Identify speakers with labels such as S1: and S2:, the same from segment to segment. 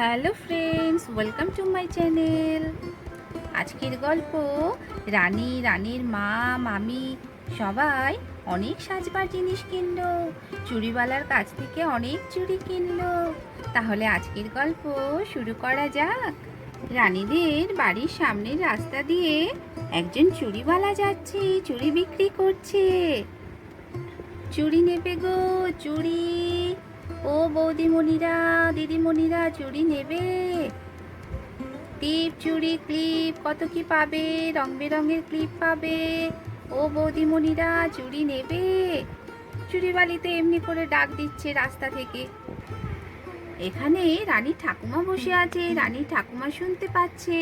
S1: Hello friends, welcome to my channel. আজকের গল্প রানীর মা, মামি সবাই অনেক সাজবার জিনিস কিনলো। চুড়িওয়ালার কাছ থেকে অনেক চুড়ি কিনলো। তাহলে আজকের গল্প শুরু করা যাক। রানীদের বাড়ির সামনের রাস্তা দিয়ে একজন চুড়িওয়ালা যাচ্ছে, চুড়ি বিক্রি করছে। চুড়ি নেবে গো, চুড়ি। ও বৌদিমণিরা, দিদিমণিরা, চুড়ি নেবে? টিপ, চুড়ি, ক্লিপ, কত কি পাবে? রং বেরঙের ক্লিপ পাবে। ও বৌদিমণিরা, চুড়ি নেবে? চুড়িওয়ালি তো এমনি করে ডাক দিচ্ছে রাস্তা থেকে। এখানে রানী ঠাকুমা বসে আছে। রানী ঠাকুমা শুনতে পাচ্ছে।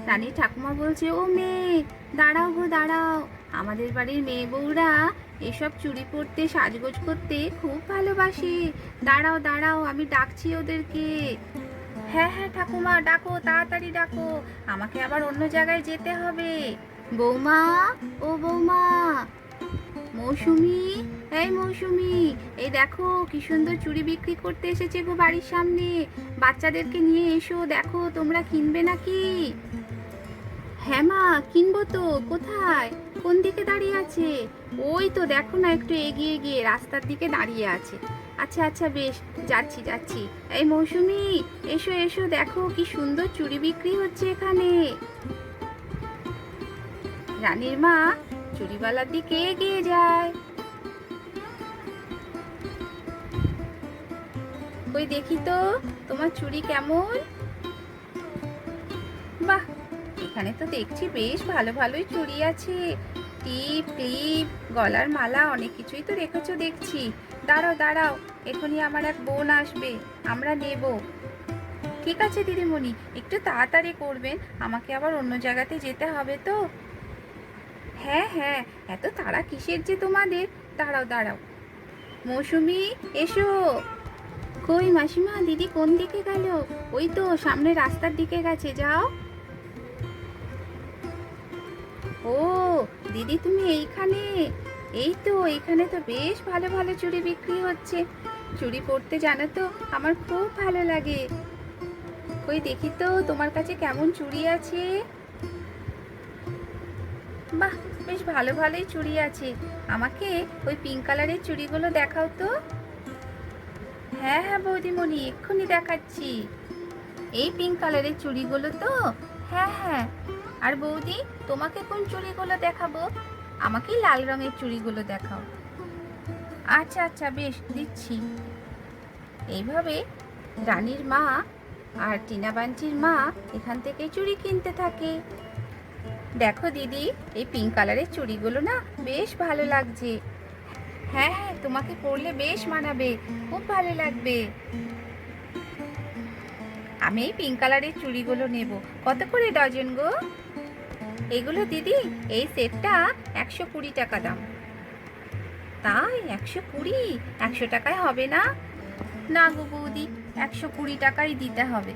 S1: রানী ঠাকুমা বলছে, ও মেয়ে, দাঁড়াও গো দাঁড়াও। আমাদের বাড়ির মেয়ে বউরা এসব চুড়ি পরতে, সাজগোজ করতে খুব ভালোবাসে। দাঁড়াও দাঁড়াও, আমি ডাকছি ওদেরকে। হ্যাঁ হ্যাঁ ঠাকুমা, ডাকো, তাড়াতাড়ি ডাকো, আমাকে আবার অন্য জায়গায় যেতে হবে। বৌমা, ও বৌমা, মৌসুমি, এই মৌসুমি, এই দেখো কি সুন্দর চুড়ি বিক্রি করতে এসেছে গো বাড়ির সামনে। বাচ্চাদেরকে নিয়ে এসো, দেখো তোমরা কিনবে নাকি? হ্যাঁ মা, কিনবো তো। কোথায়, কোন দিকে দাঁড়িয়ে আছে? ওই তো দেখো না, একটু এগিয়ে গিয়ে রাস্তার দিকে দাঁড়িয়ে আছে। আচ্ছা আচ্ছা, বেশ, যাচ্ছি যাচ্ছি। এই মৌসুমি, এসো এসো, দেখো কি সুন্দর চুড়ি বিক্রি হচ্ছে এখানে। রানীর মা চুড়িওয়ালার দিকে এগিয়ে যায়। ওই দেখি তো, তোমার চুড়ি কেমন? বাহ, এখানে তো দেখছি বেশ ভালো ভালোই চুড়ি আছে। টিপ, ক্লিপ, গলার মালা, অনেক কিছুই তো রেখেছো দেখছি। দাঁড়াও দাঁড়াও, এখনই আমার এক বোন আসবে, আমরা নেব। ঠিক আছে দিদিমণি, একটু তাড়াতাড়ি করবেন, আমাকে আবার অন্য জায়গাতে যেতে হবে তো। হ্যাঁ হ্যাঁ, এত তাড়া কিসের যে তোমাদের? দাঁড়াও দাঁড়াও। মৌসুমি, এসো। কই মাসিমা, দিদি কোন দিকে গেল? ওই তো সামনে রাস্তার দিকে গেছে, যাও। ও দিদি, তুমি এইখানে? এই তো, এইখানে তো বেশ ভালো ভালো চুড়ি বিক্রি হচ্ছে। চুড়ি পরতে জানো তো আমার খুব ভালো লাগে। কই দেখি তো তোমার কাছে কেমন চুড়ি আছে। বাহ, বেশ ভালো ভালোই চুড়ি আছে। আমাকে ওই পিঙ্ক কালারের চুড়িগুলো দেখাও তো। হ্যাঁ হ্যাঁ বৌদিমণি, এক্ষুনি দেখাচ্ছি। এই পিঙ্ক কালারের চুড়িগুলো তো? হ্যাঁ হ্যাঁ। আর বৌদি, তোমাকে কোন চুড়িগুলো দেখাবো? আমাকে লাল রঙের চুড়িগুলো দেখাও। আচ্ছা আচ্ছা, বেশ, দিচ্ছি। এইভাবে রানীর মা আর টিনা বান্টির মা এখান থেকে চুড়ি কিনতে থাকে। দেখো দিদি, এই পিঙ্ক কালারের চুড়িগুলো না বেশ ভালো লাগছে। হ্যাঁ হ্যাঁ, তোমাকে পরলে বেশ মানাবে, খুব ভালো লাগবে। আমি এই পিঙ্ক কালারের চুড়িগুলো নেব। কত করে ডজন গো? এগুলো দিদি, এই সেটটা 120 টাকা দাম। তাই? 120? 100 টাকায় হবে না? না গো বৌদি, 120 টাকাই দিতে হবে।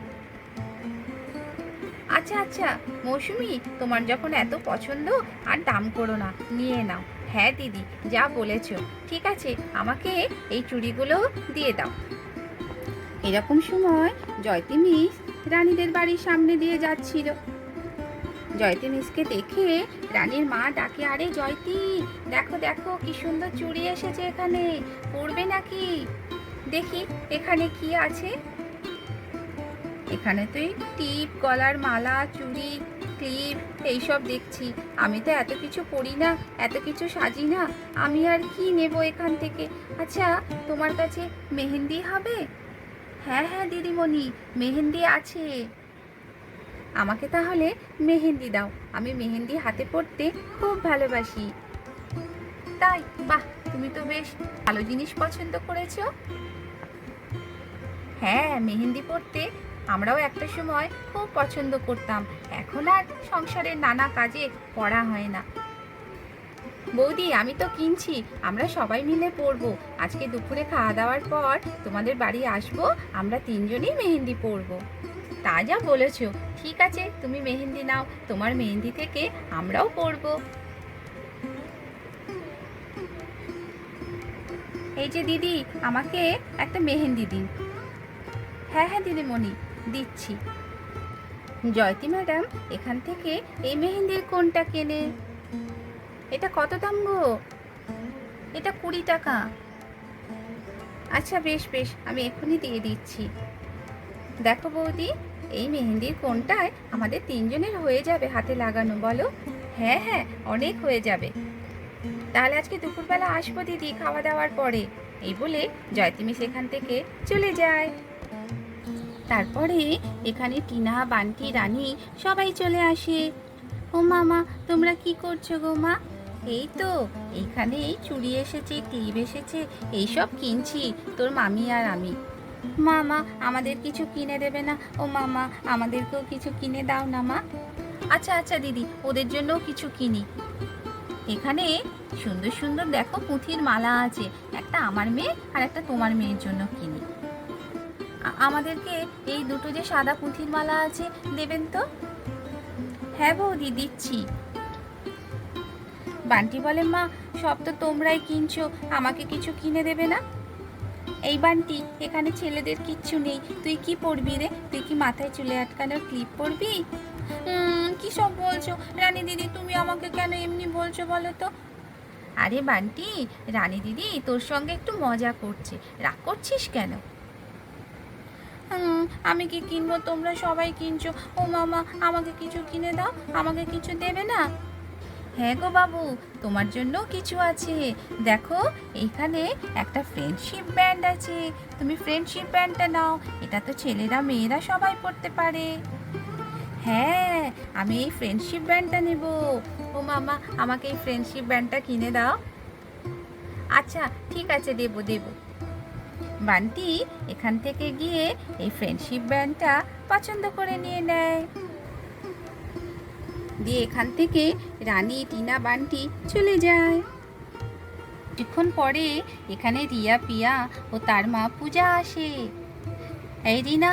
S1: আচ্ছা আচ্ছা মৌসুমি, তোমার যখন এত পছন্দ, আর দাম করো না, নিয়ে নাও। হ্যাঁ দিদি, যা বলেছ। ঠিক আছে, আমাকে এই চুড়িগুলো দিয়ে দাও। এরকম সময় জয়তী মিস রানীদের বাড়ির সামনে দিয়ে যাচ্ছিল। জয়তী মিসকে দেখে রানীর মা ডাকে, আরে জয়তী, দেখো দেখো কি সুন্দর চুড়ি এসেছে এখানে, পরবে নাকি? দেখি এখানে কি আছে। এখানে তো এই টিপ, গলার মালা, চুড়ি, ক্লিপ এইসব দেখছি। আমি তো এত কিছু পরি না, এত কিছু সাজি না, আমি আর কি নেব এখান থেকে? আচ্ছা, তোমার কাছে মেহেন্দি হবে? হ্যাঁ হ্যাঁ দিদিমণি, মেহেন্দি আছে। আমাকে তাহলে মেহেন্দি দাও, আমি মেহেন্দি হাতে পরতে খুব ভালোবাসি। তাই? বাহ, তুমি তো বেশ ভালো জিনিস পছন্দ করেছো। হ্যাঁ, মেহেন্দি পরতে আমরাও একটা সময় খুব পছন্দ করতাম। এখন আর সংসারের নানা কাজে পড়া হয় না। বৌদি, আমি তো কিনছি, আমরা সবাই মিলে পরবো। আজকে দুপুরে খাওয়া দাওয়ার পর তোমাদের বাড়ি আসবো, আমরা তিনজনই মেহেন্দি পরবো। তা যা বলেছো। ঠিক আছে, তুমি মেহেন্দি নাও, তোমার মেহেন্দি থেকে আমরাও পরবো। এই যে দিদি, আমাকে একটা মেহেন্দি দিন। হ্যাঁ হ্যাঁ দিদিমণি, দিচ্ছি। জয়তী ম্যাডাম এখান থেকে এই মেহেন্দির কোনটা কেনে। এটা কত দাম গো? এটা 20 টাকা। আচ্ছা বেশ বেশ, আমি এক্ষুনি দিয়ে দিচ্ছি। দেখো বৌদি, এই মেহেন্দির কোনটায় আমাদের 3 জনের হয়ে যাবে হাতে লাগানো, বলো? হ্যাঁ হ্যাঁ, অনেক হয়ে যাবে। তাহলে আজকে দুপুরবেলা আসবো দিদি, খাওয়া দাওয়ার পরে। এই বলে জয়তী মিস এখান থেকে চলে যায়। তারপরে এখানে টিনা, বান্টি, রানী সবাই চলে আসে। ও মামা, তোমরা কি করছো গো মা? এই তো, এইখানে এই চুড়ি এসেছে, ক্লিপ এসেছে, এইসব কিনছি তোর মামি আর আমি। মামা, আমাদের কিছু কিনে দেবে না? ও মামা, আমাদেরকেও কিছু কিনে দাও না মা। আচ্ছা আচ্ছা দিদি, ওদের জন্যও কিছু কিনি। এখানে সুন্দর সুন্দর দেখো পুঁথির মালা আছে, একটা আমার মেয়ে আর একটা তোমার মেয়ের জন্য কিনি। আমাদেরকে এই দুটো যে সাদা পুঁথির মালা আছে দেবেন তো? হ্যাঁ বৌদি, দিচ্ছি। বান্টি বলে, মা সব তো তোমরাই কিনছো, আমাকে কিছু কিনে দেবে না? এই বান্টি, এখানে ছেলেদের কিচ্ছু নেই, তুই কি পরবি রে? তুই কি মাথায় চুলে আটকানোর ক্লিপ পরবি? কি সব বলছো রানী দিদি, তুমি আমাকে কেন এমনি বলছো বলো তো? আরে বান্টি, রানী দিদি তোর সঙ্গে একটু মজা করছে, রাগ করছিস কেন? আমি কি কিনবো? তোমরা সবাই কিনছো। ও মামা, আমাকে কিছু কিনে দাও, আমাকে কিছু দেবে না? হ্যাঁ গো বাবু, তোমার জন্য কিছু আছে। দেখো, এইখানে একটা ফ্রেন্ডশিপ ব্যান্ড আছে, তুমি ফ্রেন্ডশিপ ব্যান্ডটা নাও। এটা তো ছেলেরা মেয়েরা সবাই পড়তে পারে। হ্যাঁ, আমি এই ফ্রেন্ডশিপ ব্যান্ডটা নেব। ও মামা, আমাকে এই ফ্রেন্ডশিপ ব্যান্ডটা কিনে দাও। আচ্ছা ঠিক আছে, দেবো দেবো। বান্টি এখান থেকে গিয়ে এই ফ্রেন্ডশিপ ব্যান্ডটা পছন্দ করে নিয়ে নেয়। দিয়ে এখান থেকে রানী, টিনা, বান্টি চলে যায়। কিছুক্ষণ পরে এখানে রিয়া, পিয়া ও তার মা পূজা আসে। এই রিনা,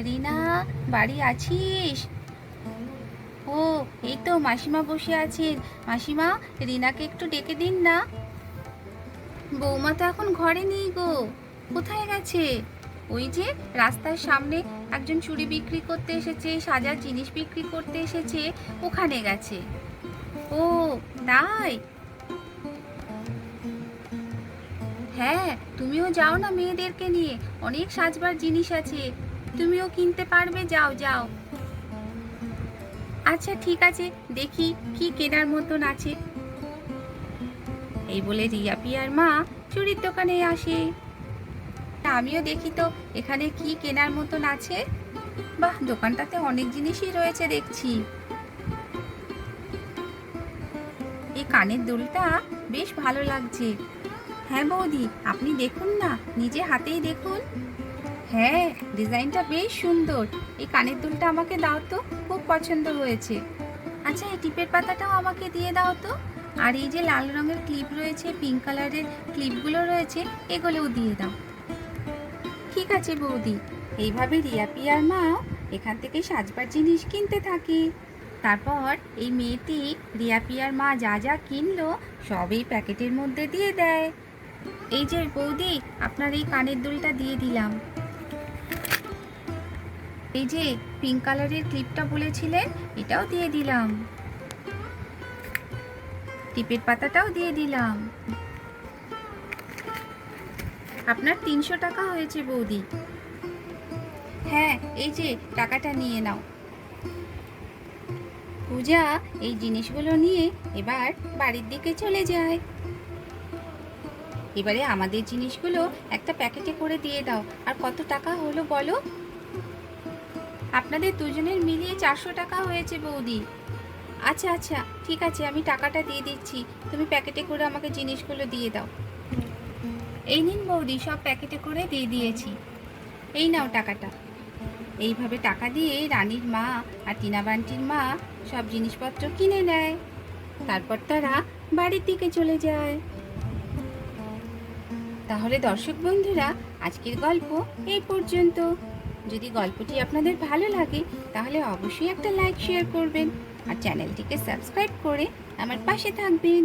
S1: রিনা বাড়ি আছিস? ও, এই তো মাসিমা বসে আছেন। মাসিমা, রিনাকে একটু ডেকে দিন না। বৌমা তো এখন ঘরে নেই গো। কোথায় গেছে? ওই যে রাস্তার সামনে একজন চুড়ি বিক্রি করতে এসেছে, সাজার জিনিস বিক্রি করতে এসেছে, ওখানে গেছে। ও তাই? হ্যাঁ, তুমিও যাও না মেয়েদেরকে নিয়ে, অনেক সাজবার জিনিস আছে, তুমিও কিনতে পারবে, যাও যাও। আচ্ছা ঠিক আছে, দেখি কি কেনার মতন আছে। এই বলে রিয়া পিয়ার মা চুড়ির দোকানে আসে। আমিও দেখি তো এখানে কি কেনার মতন আছে। বাহ, দোকানটাতে অনেক জিনিসই রয়েছে দেখছি। এই কানের দুলটা বেশ ভালো লাগছে। হ্যাঁ বৌদি, আপনি দেখুন না, নিজে হাতেই দেখুন। হ্যাঁ, ডিজাইনটা বেশ সুন্দর। এই কানের দুলটা আমাকে দাও তো, খুব পছন্দ হয়েছে। আচ্ছা, এই টিপের পাতাটাও আমাকে দিয়ে দাও তো। আর এই যে লাল রঙের ক্লিপ রয়েছে, পিঙ্ক কালারের ক্লিপগুলো রয়েছে, এগুলোও দিয়ে দাও। ঠিক আছে বৌদি। এইভাবে রিয়া পিয়ার মা এখান থেকে সাজবার জিনিস কিনতে থাকে। তারপর এই মেয়েটি, রিয়া পিয়ার মা যা যা কিনলো সব এই প্যাকেটের মধ্যে দিয়ে দেয়। এই যে বৌদি, আপনার এই কানের দুলটা দিয়ে দিলাম। এই যে পিঙ্ক কালারের ক্লিপটা বলেছিলেন, এটাও দিয়ে দিলাম। টিপের পাতাটাও দিয়ে দিলাম। আপনার 300 টাকা হয়েছে বৌদি। হ্যাঁ, এই যে টাকাটা নিয়ে নাও। পূজা এই জিনিসগুলো নিয়ে এবার বাড়ির দিকে চলে যায়। এবারে আমাদের জিনিসগুলো একটা প্যাকেটে করে দিয়ে দাও। আর কত টাকা হলো বলো? আপনাদের দুজনের মিলিয়ে 400 টাকা হয়েছে বৌদি। আচ্ছা আচ্ছা ঠিক আছে, আমি টাকাটা দিয়ে দিচ্ছি, তুমি প্যাকেটে করে আমাকে জিনিসগুলো দিয়ে দাও। এই নিন বৌদি, সব প্যাকেটে করে দিয়ে দিয়েছি, এই নাও টাকাটা। এইভাবে টাকা দিয়ে রানীর মা আর টিনা বান্টির মা সব জিনিসপত্র কিনে নেয়। তারপর তারা বাড়ির দিকে চলে যায়। তাহলে দর্শক বন্ধুরা, আজকের গল্প এই পর্যন্ত। যদি গল্পটি আপনাদের ভালো লাগে তাহলে অবশ্যই একটা লাইক শেয়ার করবেন আর চ্যানেলটিকে সাবস্ক্রাইব করে আমার পাশে থাকবেন।